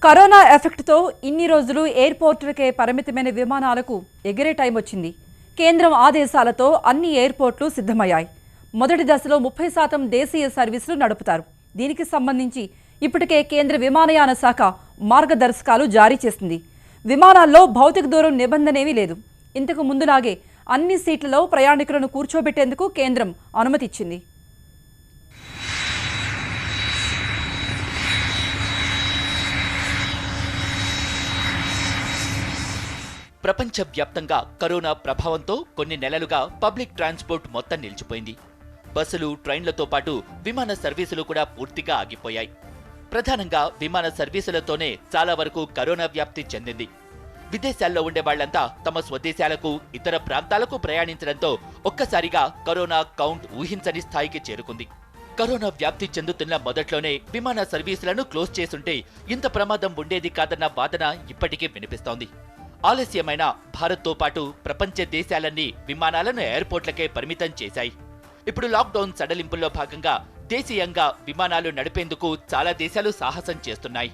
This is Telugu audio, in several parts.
కరోనా ఎఫెక్ట్తో ఇన్ని రోజులు ఎయిర్పోర్టులకే పరిమితమైన విమానాలకు ఎగిరే టైం వచ్చింది. కేంద్రం ఆదేశాలతో అన్ని ఎయిర్పోర్ట్లు సిద్ధమయ్యాయి. మొదటి దశలో 30% దేశీయ సర్వీసులు నడుపుతారు. దీనికి సంబంధించి ఇప్పటికే కేంద్ర విమానయాన శాఖ మార్గదర్శకాలు జారీ చేసింది. విమానాల్లో భౌతిక దూరం నిబంధనేమీ లేదు. ఇంతకు ముందులాగే అన్ని సీట్లలో ప్రయాణికులను కూర్చోబెట్టేందుకు కేంద్రం అనుమతి ఇచ్చింది. ప్రపంచవ్యాప్తంగా కరోనా ప్రభావంతో కొన్ని నెలలుగా పబ్లిక్ ట్రాన్స్పోర్ట్ మొత్తం నిలిచిపోయింది. బస్సులు, ట్రైన్లతో పాటు విమాన సర్వీసులు కూడా పూర్తిగా ఆగిపోయాయి. ప్రధానంగా విమాన సర్వీసులతోనే చాలా వరకు కరోనా వ్యాప్తి చెందింది. విదేశాల్లో ఉండే వాళ్లంతా తమ స్వదేశాలకు, ఇతర ప్రాంతాలకు ప్రయాణించడంతో ఒక్కసారిగా కరోనా కౌంట్ ఊహించని స్థాయికి చేరుకుంది. కరోనా వ్యాప్తి చెందుతున్న మొదట్లోనే విమాన సర్వీసులను క్లోజ్ చేసుంటే ఇంత ప్రమాదం ఉండేది కాదన్న వాదన ఇప్పటికీ వినిపిస్తోంది. ఆలస్యమైన భారత్తో పాటు ప్రపంచ దేశాలన్నీ విమానాలను ఎయిర్పోర్ట్లకే పరిమితం చేశాయి. ఇప్పుడు లాక్డౌన్ సడలింపుల్లో భాగంగా దేశీయంగా విమానాలు నడిపేందుకు చాలా దేశాలు సాహసం చేస్తున్నాయి.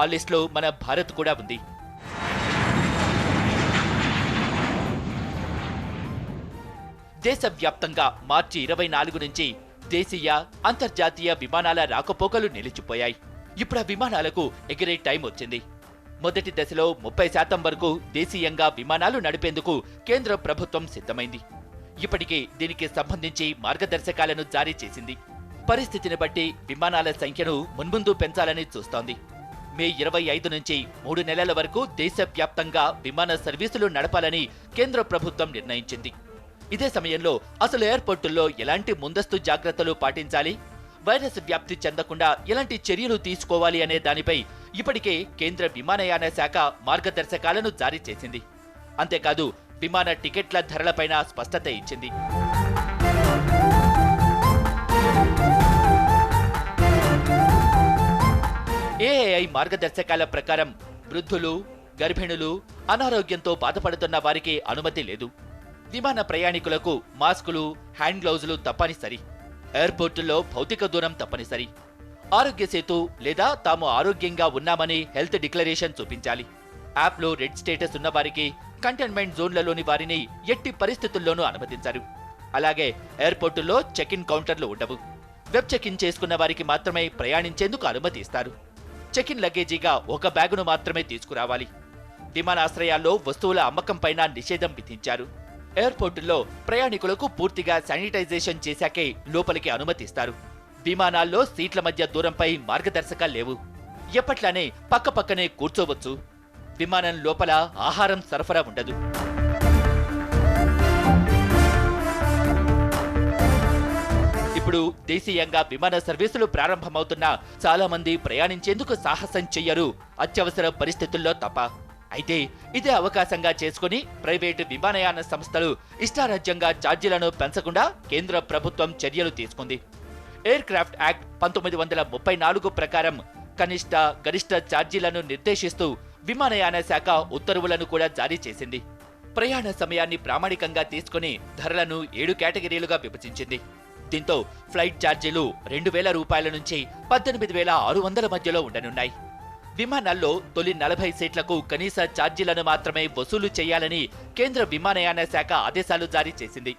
ఆ లిస్టులో మన భారత్ కూడా ఉంది. దేశవ్యాప్తంగా మార్చి 24 నుంచి దేశీయ, అంతర్జాతీయ విమానాల రాకపోకలు నిలిచిపోయాయి. ఇప్పుడు ఆ విమానాలకు ఎగిరే టైం వచ్చింది. మొదటి దశలో 30% వరకు దేశీయంగా విమానాలు నడిపేందుకు కేంద్ర ప్రభుత్వం సిద్ధమైంది. ఇప్పటికే దీనికి సంబంధించి మార్గదర్శకాలను జారీ చేసింది. పరిస్థితిని బట్టి విమానాల సంఖ్యను మున్ముందు పెంచాలని చూస్తోంది. మే 25 నుంచి 3 నెలల వరకు దేశవ్యాప్తంగా విమాన సర్వీసులు నడపాలని కేంద్ర ప్రభుత్వం నిర్ణయించింది. ఇదే సమయంలో అసలు ఎయిర్పోర్టుల్లో ఎలాంటి ముందస్తు జాగ్రత్తలు పాటించాలి, వైరస్ వ్యాప్తి చెందకుండా ఎలాంటి చర్యలు తీసుకోవాలి అనే దానిపై ఇప్పటికే కేంద్ర విమానయాన శాఖ మార్గదర్శకాలను జారీ చేసింది. అంతేకాదు విమాన టికెట్ల ధరలపైన స్పష్టత ఇచ్చింది. ఏఐఐ మార్గదర్శకాల ప్రకారం వృద్ధులు, గర్భిణులు, అనారోగ్యంతో బాధపడుతున్న వారికి అనుమతి లేదు. విమాన ప్రయాణికులకు మాస్కులు, హ్యాండ్ గ్లౌజులు తప్పనిసరి. ఎయిర్పోర్టుల్లో భౌతిక దూరం తప్పనిసరి. ఆరోగ్య సేతు లేదా తాము ఆరోగ్యంగా ఉన్నామని హెల్త్ డిక్లరేషన్ చూపించాలి. యాప్లో రెడ్ స్టేటస్ ఉన్న వారికి, కంటైన్మెంట్ జోన్లలోని వారిని ఎట్టి పరిస్థితుల్లోనూ అనుమతించారు. అలాగే ఎయిర్పోర్టుల్లో చెక్ ఇన్ కౌంటర్లు ఉండవు. వెబ్ చెక్ ఇన్ చేసుకున్న వారికి మాత్రమే ప్రయాణించేందుకు అనుమతి ఇస్తారు. చెక్ ఇన్ లగేజీగా ఒక బ్యాగును మాత్రమే తీసుకురావాలి. విమానాశ్రయాల్లో వస్తువుల అమ్మకం పైన నిషేధం విధించారు. ఎయిర్పోర్టుల్లో ప్రయాణికులకు పూర్తిగా శానిటైజేషన్ చేశాకే లోపలికి అనుమతిస్తారు. విమానాల్లో సీట్ల మధ్య దూరంపై మార్గదర్శకాలు లేవు. ఎప్పట్లానే పక్కపక్కనే కూర్చోవచ్చు. విమానం లోపల ఆహారం సరఫరా ఉండదు. ఇప్పుడు దేశీయంగా విమాన సర్వీసులు ప్రారంభమవుతున్నా చాలా మంది ప్రయాణించేందుకు సాహసం చెయ్యరు, అత్యవసర పరిస్థితుల్లో తప్ప. అయితే ఇదే అవకాశంగా చేసుకుని ప్రైవేటు విమానయాన సంస్థలు ఇష్టారాజ్యంగా ఛార్జీలను పెంచకుండా కేంద్ర ప్రభుత్వం చర్యలు తీసుకుంది. ఎయిర్ క్రాఫ్ట్ యాక్ట్ 1934 ప్రకారం కనిష్ట, గరిష్ట ఛార్జీలను నిర్దేశిస్తూ విమానయాన శాఖ ఉత్తర్వులను కూడా జారీ చేసింది. ప్రయాణ సమయాన్ని ప్రామాణికంగా తీసుకుని ధరలను 7 కేటగిరీలుగా విభజించింది. దీంతో ఫ్లైట్ ఛార్జీలు 2,000 రూపాయల నుంచి 18,600 మధ్యలో ఉండనున్నాయి. విమానాల్లో తొలి 40 సీట్లకు కనీస ఛార్జీలను మాత్రమే వసూలు చేయాలని కేంద్ర విమానయాన శాఖ ఆదేశాలు జారీ చేసింది.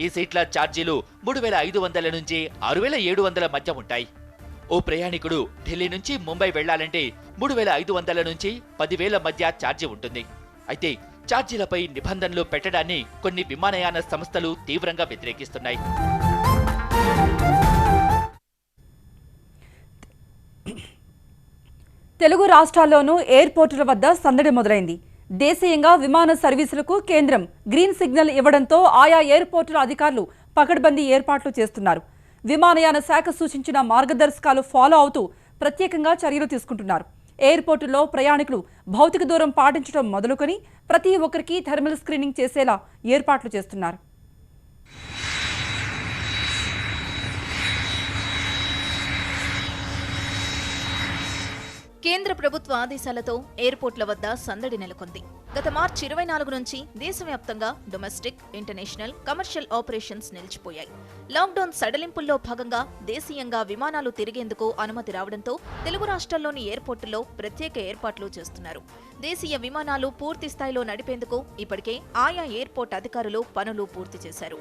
ఈ సీట్ల ఛార్జీలు 3,500 నుంచి 6,700 మధ్య ఉంటాయి. ఓ ప్రయాణికుడు ఢిల్లీ నుంచి ముంబై వెళ్లాలంటే 3,500 నుంచి 10,000 మధ్య ఛార్జీ ఉంటుంది. అయితే ఛార్జీలపై నిబంధనలు పెట్టడాన్ని కొన్ని విమానయాన సంస్థలు తీవ్రంగా వ్యతిరేకిస్తున్నాయి. తెలుగు రాష్ట్రాల్లోనూ ఎయిర్పోర్టుల వద్ద సందడి మొదలైంది. దేశీయంగా విమాన సర్వీసులకు కేంద్రం గ్రీన్ సిగ్నల్ ఇవ్వడంతో ఆయా ఎయిర్పోర్టుల అధికారులు పకడ్బందీ ఏర్పాట్లు చేస్తున్నారు. విమానయాన శాఖ సూచించిన మార్గదర్శకాలు ఫాలో అవుతూ ప్రత్యేకంగా చర్యలు తీసుకుంటున్నారు. ఎయిర్పోర్టుల్లో ప్రయాణికులు భౌతిక దూరం పాటించడం మొదలుకొని ప్రతి ఒక్కరికి థర్మల్ స్క్రీనింగ్ చేసేలా ఏర్పాట్లు చేస్తున్నారు. కేంద్ర ప్రభుత్వ ఆదేశాలతో ఎయిర్పోర్ట్ల వద్ద సందడి నెలకొంది. గత మార్చి 24 నుంచి దేశవ్యాప్తంగా డొమెస్టిక్, ఇంటర్నేషనల్, కమర్షియల్ ఆపరేషన్స్ నిలిచిపోయాయి. లాక్డౌన్ సడలింపుల్లో భాగంగా దేశీయంగా విమానాలు తిరిగేందుకు అనుమతి రావడంతో తెలుగు రాష్ట్రాల్లోని ఎయిర్పోర్టుల్లో ప్రత్యేక ఏర్పాట్లు చేస్తున్నారు. దేశీయ విమానాలు పూర్తి స్థాయిలో నడిపేందుకు ఇప్పటికే ఆయా ఎయిర్పోర్ట్ అధికారులు పనులు పూర్తి చేశారు.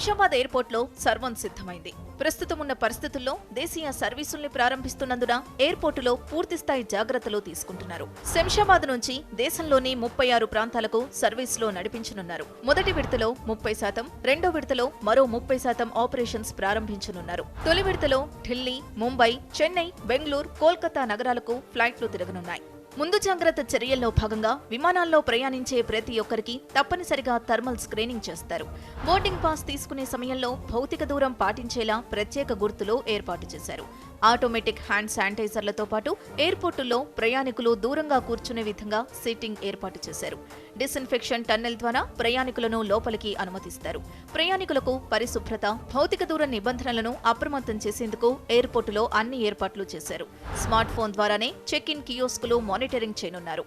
శంషాబాద్ ఎయిర్పోర్ట్లో సర్వం సిద్ధమైంది. ప్రస్తుతం ఉన్న పరిస్థితుల్లో దేశీయ సర్వీసుల్ని ప్రారంభిస్తున్నందున ఎయిర్పోర్టులో పూర్తిస్థాయి జాగ్రత్తలు తీసుకుంటున్నారు. శంషాబాద్ నుంచి దేశంలోని 36 ప్రాంతాలకు సర్వీసులో నడిపించనున్నారు. మొదటి విడతలో 30%, రెండో విడతలో మరో 30% ఆపరేషన్స్ ప్రారంభించనున్నారు. తొలి విడతలో ఢిల్లీ, ముంబై, చెన్నై, బెంగళూరు, కోల్కతా నగరాలకు ఫ్లైట్లు తిరగనున్నాయి. ముందు జాగ్రత్త చర్యల్లో భాగంగా విమానాల్లో ప్రయాణించే ప్రతి ఒక్కరికి తప్పనిసరిగా థర్మల్ స్క్రీనింగ్ చేస్తారు. బోర్డింగ్ పాస్ తీసుకునే సమయంలో భౌతిక దూరం పాటించేలా ప్రత్యేక గుర్తులు ఏర్పాటు చేశారు. ఆటోమేటిక్ హ్యాండ్ శానిటైజర్లతో పాటు ఎయిర్పోర్టుల్లో ప్రయాణికులు దూరంగా కూర్చునే విధంగా సీటింగ్ ఏర్పాటు చేశారు. డిస్ఇన్ఫెక్షన్ టన్నెల్ ద్వారా ప్రయాణికులను లోపలికి అనుమతిస్తారు. ప్రయాణికులకు పరిశుభ్రత, భౌతిక దూర నిబంధనలను అప్రమత్తం చేసేందుకు ఎయిర్పోర్టులో అన్ని ఏర్పాట్లు చేశారు. స్మార్ట్ ఫోన్ ద్వారానే చెక్ ఇన్ కియోస్కులు మానిటరింగ్ చేయనున్నారు.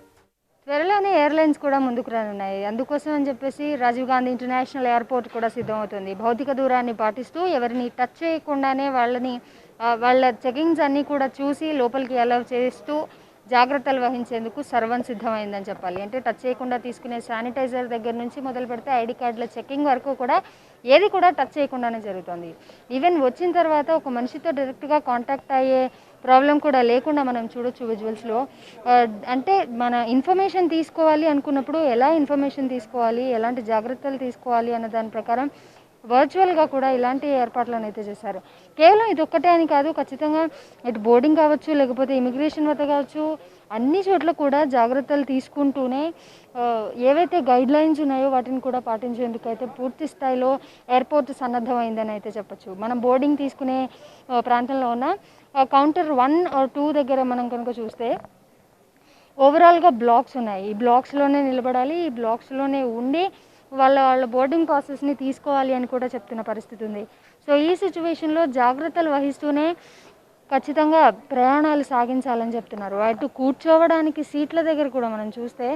త్వరలోనే ఎయిర్లైన్స్ కూడా ముందుకు రానున్నాయి. అందుకోసం అని చెప్పేసి రాజీవ్ గాంధీ ఇంటర్నేషనల్ ఎయిర్పోర్ట్ కూడా సిద్ధమవుతుంది. భౌతిక దూరాన్ని పాటిస్తూ ఎవరిని టచ్ చేయకుండానే వాళ్ళ చెకింగ్స్ అన్నీ కూడా చూసి లోపలికి అలౌ చేస్తూ జాగ్రత్తలు వహించేందుకు సర్వం సిద్ధమైందని చెప్పాలి. అంటే టచ్ చేయకుండా తీసుకునే శానిటైజర్ దగ్గర నుంచి మొదలు పెడితే ఐడి కార్డుల చెకింగ్ వరకు కూడా ఏది కూడా టచ్ చేయకుండానే జరుగుతుంది. ఈవెన్ వచ్చిన తర్వాత ఒక మనిషితో డైరెక్ట్గా కాంటాక్ట్ అయ్యే ప్రాబ్లం కూడా లేకుండా మనం చూడొచ్చు విజువల్స్లో. అంటే మన ఇన్ఫర్మేషన్ తీసుకోవాలి అనుకున్నప్పుడు ఎలా ఇన్ఫర్మేషన్ తీసుకోవాలి, ఎలాంటి జాగ్రత్తలు తీసుకోవాలి అన్న దాని ప్రకారం వర్చువల్గా కూడా ఇలాంటి ఏర్పాట్లను అయితే చేశారు. కేవలం ఇది ఒక్కటే అని కాదు, ఖచ్చితంగా ఇటు బోర్డింగ్ కావచ్చు, లేకపోతే ఇమిగ్రేషన్ వద్ద కావచ్చు, అన్ని చోట్ల కూడా జాగ్రత్తలు తీసుకుంటూనే ఏవైతే గైడ్ లైన్స్ ఉన్నాయో వాటిని కూడా పాటించేందుకు అయితే పూర్తి స్థాయిలో ఎయిర్పోర్ట్ సన్నద్ధమైందని అయితే చెప్పచ్చు. మనం బోర్డింగ్ తీసుకునే ప్రాంతంలో ఉన్న కౌంటర్ 1 or 2 దగ్గర మనం కనుక చూస్తే ఓవరాల్గా బ్లాక్స్ ఉన్నాయి. ఈ బ్లాక్స్లోనే నిలబడాలి, ఈ బ్లాక్స్లోనే ఉండి వాళ్ళ బోర్డింగ్ ప్రాసెస్ని తీసుకోవాలి అని కూడా చెప్తున్న పరిస్థితి ఉంది. సో ఈ సిచ్యువేషన్లో జాగ్రత్తలు వహిస్తూనే ఖచ్చితంగా ప్రయాణాలు సాగించాలని చెప్తున్నారు. అటు కూర్చోవడానికి సీట్ల దగ్గర కూడా మనం చూస్తే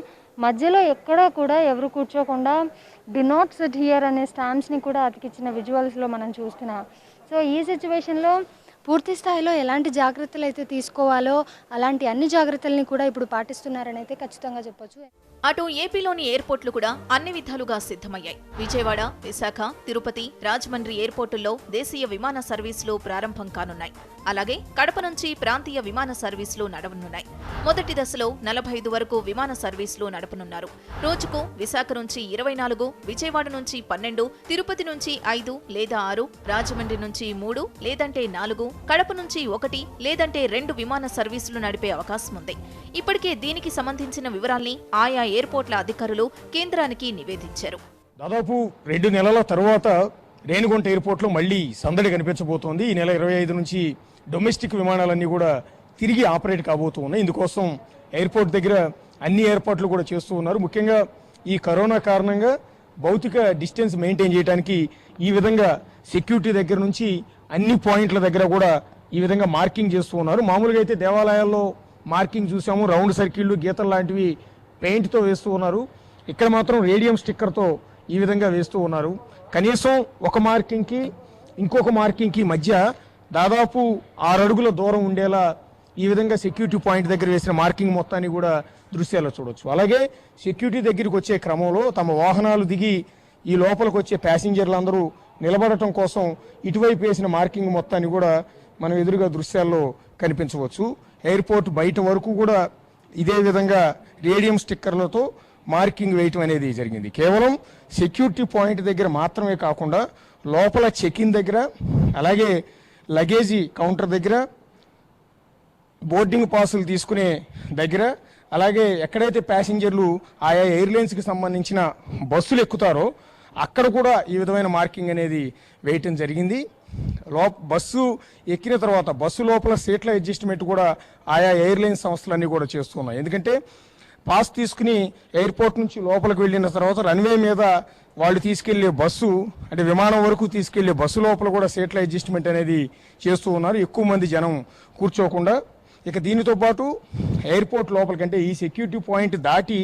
మధ్యలో ఎక్కడా కూడా ఎవరు కూర్చోకుండా డి నాట్ సిట్ హియర్ అనే స్టాంప్స్ని కూడా అతికిచ్చిన విజువల్స్లో మనం చూస్తున్నాం. సో ఈ సిచ్యువేషన్లో పూర్తి స్థాయిలో ఎలాంటి జాగ్రత్తలు అయితే తీసుకోవాలో అలాంటి అన్ని జాగ్రత్తల్ని కూడా ఇప్పుడు పాటిస్తున్నారని అయితే ఖచ్చితంగా చెప్పొచ్చు. అటు ఏపీలోని ఎయిర్పోర్ట్లు కూడా అన్ని విధాలుగా సిద్ధమయ్యాయి. విజయవాడ, విశాఖ, తిరుపతి, రాజమండ్రి ఎయిర్పోర్టుల్లో దేశీయ విమాన సర్వీసులు ప్రారంభం కానున్నాయి. అలాగే కడప నుంచి ప్రాంతీయ విమాన సర్వీసులు నడవనున్నాయి. మొదటి దశలో 45 వరకు విమాన సర్వీసులు నడపనున్నారు. రోజుకు విశాఖ నుంచి 24, విజయవాడ నుంచి 12, తిరుపతి నుంచి 5 లేదా 6, రాజమండ్రి నుంచి 3 లేదంటే 4, కడప నుంచి 1 లేదంటే 2 విమాన సర్వీసులు నడిపే అవకాశం ఉంది. ఇప్పటికే దీనికి సంబంధించిన వివరాల్ని ఆయా ఎయిర్పోర్ట్ల అధికారులు కేంద్రానికి నివేదించారు. దాదాపు 2 నెలల తర్వాత రేణిగుంట ఎయిర్పోర్ట్లో మళ్లీ సందడి కనిపించబోతోంది. ఈ నెల 25 నుంచి డొమెస్టిక్ విమానాలన్నీ కూడా తిరిగి ఆపరేట్ కాబోతూ ఉన్నాయి. ఇందుకోసం ఎయిర్పోర్ట్ దగ్గర అన్ని ఏర్పాట్లు కూడా చేస్తూ ఉన్నారు. ముఖ్యంగా ఈ కరోనా కారణంగా భౌతిక డిస్టెన్స్ మెయింటైన్ చేయడానికి ఈ విధంగా సెక్యూరిటీ దగ్గర నుంచి అన్ని పాయింట్ల దగ్గర కూడా ఈ విధంగా మార్కింగ్ చేస్తూ ఉన్నారు. మామూలుగా అయితే దేవాలయాల్లో మార్కింగ్ చూసాము, రౌండ్ సర్కిళ్ళు, గీతలు లాంటివి పెయింట్తో వేస్తూ ఉన్నారు. ఇక్కడ మాత్రం రేడియం స్టిక్కర్తో ఈ విధంగా వేస్తూ ఉన్నారు. కనీసం ఒక మార్కింగ్కి ఇంకొక మార్కింగ్కి మధ్య దాదాపు 6 అడుగుల దూరం ఉండేలా ఈ విధంగా సెక్యూరిటీ పాయింట్ దగ్గర వేసిన మార్కింగ్ మొత్తాన్ని కూడా దృశ్యాల్లో చూడొచ్చు. అలాగే సెక్యూరిటీ దగ్గరికి వచ్చే క్రమంలో తమ వాహనాలు దిగి ఈ లోపలికి వచ్చే ప్యాసింజర్లందరూ నిలబడటం కోసం ఇటువైపు వేసిన మార్కింగ్ మొత్తాన్ని కూడా మనం ఎదురుగా దృశ్యాల్లో కనిపించవచ్చు. ఎయిర్పోర్ట్ బయట వరకు కూడా ఇదే విధంగా రేడియం స్టిక్కర్లతో మార్కింగ్ వేయటం అనేది జరిగింది. కేవలం సెక్యూరిటీ పాయింట్ దగ్గర మాత్రమే కాకుండా లోపల చెక్ ఇన్ దగ్గర, అలాగే లగేజీ కౌంటర్ దగ్గర, బోర్డింగ్ పాసులు తీసుకునే దగ్గర, అలాగే ఎక్కడైతే ప్యాసింజర్లు ఆయా ఎయిర్లైన్స్కి సంబంధించిన బస్సులు ఎక్కుతారో అక్కడ కూడా ఈ విధమైన మార్కింగ్ అనేది వేయటం జరిగింది. బస్సు ఎక్కిన తర్వాత బస్సు లోపల సీట్ల అడ్జస్ట్మెంట్ కూడా ఆయా ఎయిర్లైన్స్ సంస్థలన్నీ కూడా చేస్తున్నాయి. ఎందుకంటే పాస్ తీసుకుని ఎయిర్పోర్ట్ నుంచి లోపలికి వెళ్ళిన తర్వాత రన్వే మీద వాళ్ళు తీసుకెళ్లే బస్సు అంటే విమానం వరకు తీసుకెళ్లే బస్సు లోపల కూడా సీట్ల అడ్జస్ట్మెంట్ అనేది చేస్తూ ఉన్నారు, ఎక్కువ మంది జనం కూర్చోకుండా. ఇక దీనితో పాటు ఎయిర్పోర్ట్ లోపలికంటే ఈ సెక్యూరిటీ పాయింట్ దాటి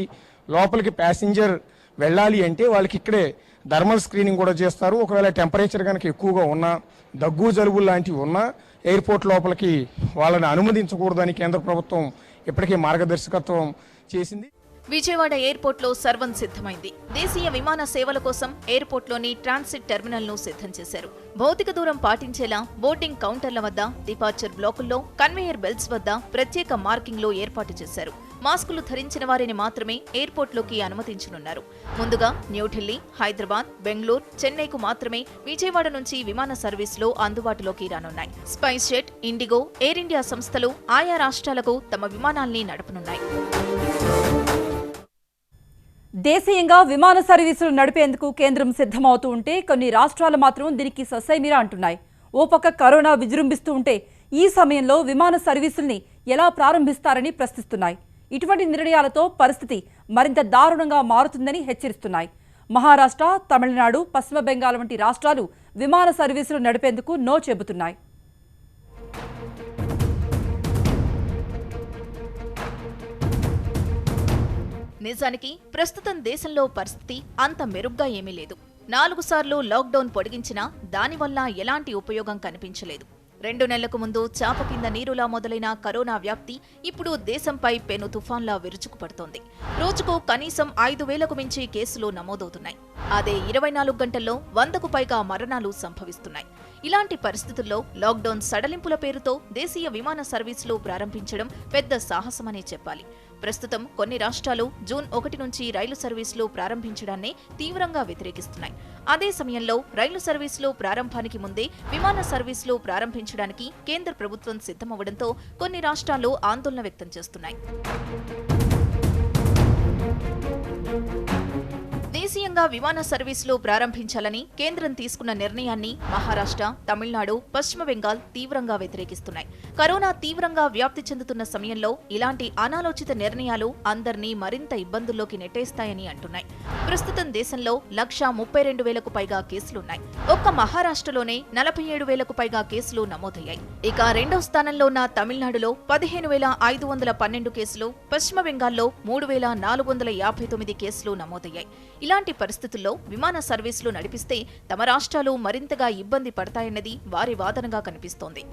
లోపలికి ప్యాసింజర్ వెళ్ళాలి అంటే వాళ్ళకి ఇక్కడే థర్మల్ స్క్రీనింగ్ కూడా చేస్తారు. ఒకవేళ టెంపరేచర్ కనుక ఎక్కువగా ఉన్నా, దగ్గు జలుబులు లాంటివి ఉన్నా ఎయిర్పోర్ట్ లోపలికి వాళ్ళని అనుమతించకూడదని కేంద్ర ప్రభుత్వం ఇప్పటికే మార్గదర్శకత్వం చేసింది. విజయవాడ ఎయిర్పోర్ట్లో సర్వం సిద్ధమైంది. దేశీయ విమాన సేవల కోసం ఎయిర్పోర్ట్లోని ట్రాన్సిట్ టెర్మినల్ను సిద్ధం చేశారు. భౌతిక దూరం పాటించేలా బోర్డింగ్ కౌంటర్ల వద్ద, డిపార్చర్ బ్లాకుల్లో, కన్వేయర్ బెల్ట్స్ వద్ద ప్రత్యేక మార్కింగ్లు ఏర్పాటు చేశారు. మాస్కులు ధరించిన వారిని మాత్రమే ఎయిర్పోర్ట్లోకి అనుమతించనున్నారు. ముందుగా న్యూఢిల్లీ, హైదరాబాద్, బెంగళూరు, చెన్నైకు మాత్రమే విజయవాడ నుంచి విమాన సర్వీసులు అందుబాటులోకి రానున్నాయి. Spice jet, IndiGo, air India సంస్థలు ఆయా రాష్ట్రాలకు తమ విమానాల్ని నడపనున్నాయి. దేశీయంగా విమాన సర్వీసులు నడిపేందుకు కేంద్రం సిద్ధమవుతూ ఉంటే కొన్ని రాష్ట్రాలు మాత్రం దీనికి ససైమిరా అంటున్నాయి. ఓ పక్క కరోనా విజృంభిస్తూ ఉంటే ఈ సమయంలో విమాన సర్వీసుల్ని ఎలా ప్రారంభిస్తారని ప్రశ్నిస్తున్నాయి. ఇటువంటి నిర్ణయాలతో పరిస్థితి మరింత దారుణంగా మారుతుందని హెచ్చరిస్తున్నాయి. మహారాష్ట్ర, తమిళనాడు, పశ్చిమ బెంగాల్ వంటి రాష్ట్రాలు విమాన సర్వీసులు నడిపేందుకు నో చెబుతున్నాయి. నిజానికి ప్రస్తుతం దేశంలో పరిస్థితి అంత మెరుగ్గా ఏమీ లేదు. 4 సార్లు లాక్డౌన్ పొడిగించినా దానివల్ల ఎలాంటి ఉపయోగం కనిపించలేదు. 2 నెలలకు ముందు చాప కింద నీరులా మొదలైన కరోనా వ్యాప్తి ఇప్పుడు దేశంపై పెను తుఫాన్లా విరుచుకుపడుతోంది. రోజుకు కనీసం 5,000కు మించి కేసులు నమోదవుతున్నాయి. అదే 24 గంటల్లో 100కు పైగా మరణాలు సంభవిస్తున్నాయి. ఇలాంటి పరిస్థితుల్లో లాక్డౌన్ సడలింపుల పేరుతో దేశీయ విమాన సర్వీసులు ప్రారంభించడం పెద్ద సాహసమనే చెప్పాలి. ప్రస్తుతం కొన్ని రాష్ట్రాలు జూన్ 1 నుంచి రైలు సర్వీసులు ప్రారంభించడాన్ని తీవ్రంగా వ్యతిరేకిస్తున్నాయి. అదే సమయంలో రైలు సర్వీసులు ప్రారంభానికి ముందే విమాన సర్వీసులు ప్రారంభించడానికి కేంద్ర ప్రభుత్వం సిద్ధమవడంతో కొన్ని రాష్ట్రాలు ఆందోళన వ్యక్తం చేస్తున్నాయి. దేశీయంగా విమాన సర్వీసులు ప్రారంభించాలని కేంద్రం తీసుకున్న నిర్ణయాన్ని మహారాష్ట్ర, తమిళనాడు, పశ్చిమ బెంగాల్ తీవ్రంగా వ్యతిరేకిస్తున్నాయి. కరోనా తీవ్రంగా వ్యాప్తి చెందుతున్న సమయంలో ఇలాంటి అనాలోచిత నిర్ణయాలు అందరినీ మరింత ఇబ్బందుల్లోకి నెట్టేస్తాయని అంటున్నాయి. ప్రస్తుతం దేశంలో 132,000కు పైగా కేసులున్నాయి. ఒక్క మహారాష్ట్రలోనే 47,000కు పైగా కేసులు నమోదయ్యాయి. ఇక రెండో స్థానంలో ఉన్న తమిళనాడులో 15,512 కేసులు, పశ్చిమ బెంగాల్లో 3,459 కేసులు నమోదయ్యాయి. ఇలాంటి పరిస్థితుల్లో విమాన సర్వీసులు నడిపిస్తే తమ రాష్ట్రాలు మరింతగా ఇబ్బంది పడతాయన్నది వారి వాదనగా కనిపిస్తోంది.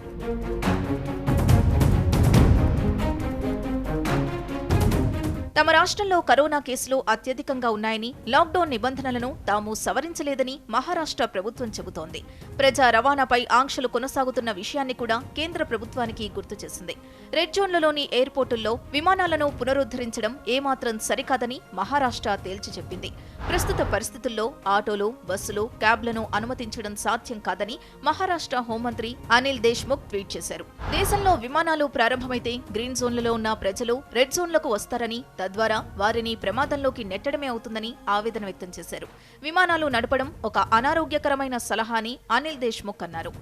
తమ రాష్ట్రంలో కరోనా కేసులు అత్యధికంగా ఉన్నాయని, లాక్డౌన్ నిబంధనలను తాము సవరించలేదని మహారాష్ట్ర ప్రభుత్వం చెబుతోంది. ప్రజా రవాణాపై ఆంక్షలు కొనసాగుతున్న విషయాన్ని కూడా కేంద్ర ప్రభుత్వానికి గుర్తు చేసింది. రెడ్ జోన్లలోని ఎయిర్పోర్టుల్లో విమానాలను పునరుద్ధరించడం ఏమాత్రం సరికాదని మహారాష్ట్ర తేల్చి చెప్పింది. ప్రస్తుత పరిస్థితుల్లో ఆటోలు, బస్సులు, క్యాబ్లను అనుమతించడం సాధ్యం కాదని మహారాష్ట్ర హోంమంత్రి అనిల్ దేశ్ముఖ్ ట్వీట్ చేశారు. దేశంలో విమానాలు ప్రారంభమైతే గ్రీన్ జోన్లలో ఉన్న ప్రజలు రెడ్ జోన్లకు వస్తారని, తద్వారా వారిని ప్రమాదంలోకి నెట్టడమే అవుతుందని ఆవేదన వ్యక్తం చేశారు. విమానాలు నడపడం ఒక అనారోగ్యకరమైన సలహా అని అనిల్ దేశ్ముఖ్ అన్నారు.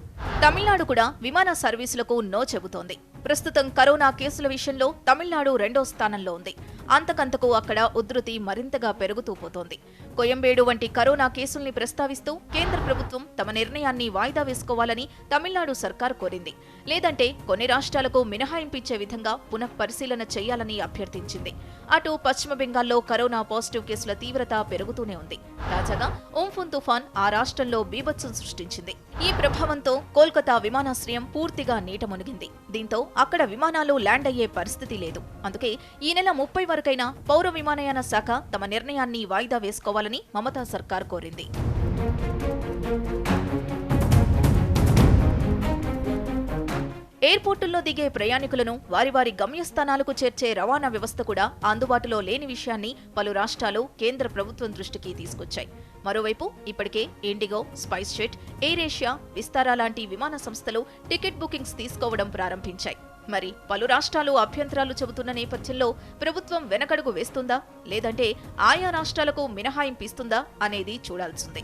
తమిళనాడు కూడా విమాన సర్వీసులకు నో చెబుతోంది. ప్రస్తుతం కరోనా కేసుల విషయంలో తమిళనాడు 2వ స్థానంలో ఉంది. అంతకంతకు అక్కడ ఉధృతి మరింతగా పెరుగుతూ పోతోంది. కోయంబేడు వంటి కరోనా కేసుల్ని ప్రస్తావిస్తూ కేంద్ర ప్రభుత్వం తమ నిర్ణయాన్ని వాయిదా వేసుకోవాలని తమిళనాడు సర్కార్ కోరింది. లేదంటే కొన్ని రాష్ట్రాలకు మినహాయింపిచ్చే విధంగా పునఃపరిశీలన చేయాలని అభ్యర్థించింది. అటు పశ్చిమ బెంగాల్లో కరోనా పాజిటివ్ కేసుల తీవ్రత పెరుగుతూనే ఉంది. తాజాగా ఓంఫున్ తుఫాన్ ఆ రాష్ట్రంలో బీభత్సం సృష్టించింది. ఈ ప్రభావంతో కోల్కతా విమానాశ్రయం పూర్తిగా నీట మునిగింది. దీంతో అక్కడ విమానాలు ల్యాండ్ అయ్యే పరిస్థితి లేదు. అందుకే ఈ నెల 30 వరకైనా పౌర విమానయాన శాఖ తమ నిర్ణయాన్ని వాయిదా వేసుకోవాలని మమతా సర్కార్ కోరింది. ఎయిర్పోర్టుల్లో దిగే ప్రయాణికులను వారి వారి గమ్యస్థానాలకు చేర్చే రవాణా వ్యవస్థ కూడా అందుబాటులో లేని విషయాన్ని పలు రాష్ట్రాలు కేంద్ర ప్రభుత్వం దృష్టికి తీసుకొచ్చాయి. మరోవైపు ఇప్పటికే IndiGo, spice jet, air Asia, Vistara లాంటి విమాన సంస్థలు టికెట్ బుకింగ్స్ తీసుకోవడం ప్రారంభించాయి. మరి పలు రాష్ట్రాలు అభ్యంతరాలు చెబుతున్న నేపథ్యంలో ప్రభుత్వం వెనకడుగు వేస్తుందా, లేదంటే ఆయా రాష్ట్రాలకు మినహాయింపు ఇస్తుందా అనేది చూడాల్సిందే.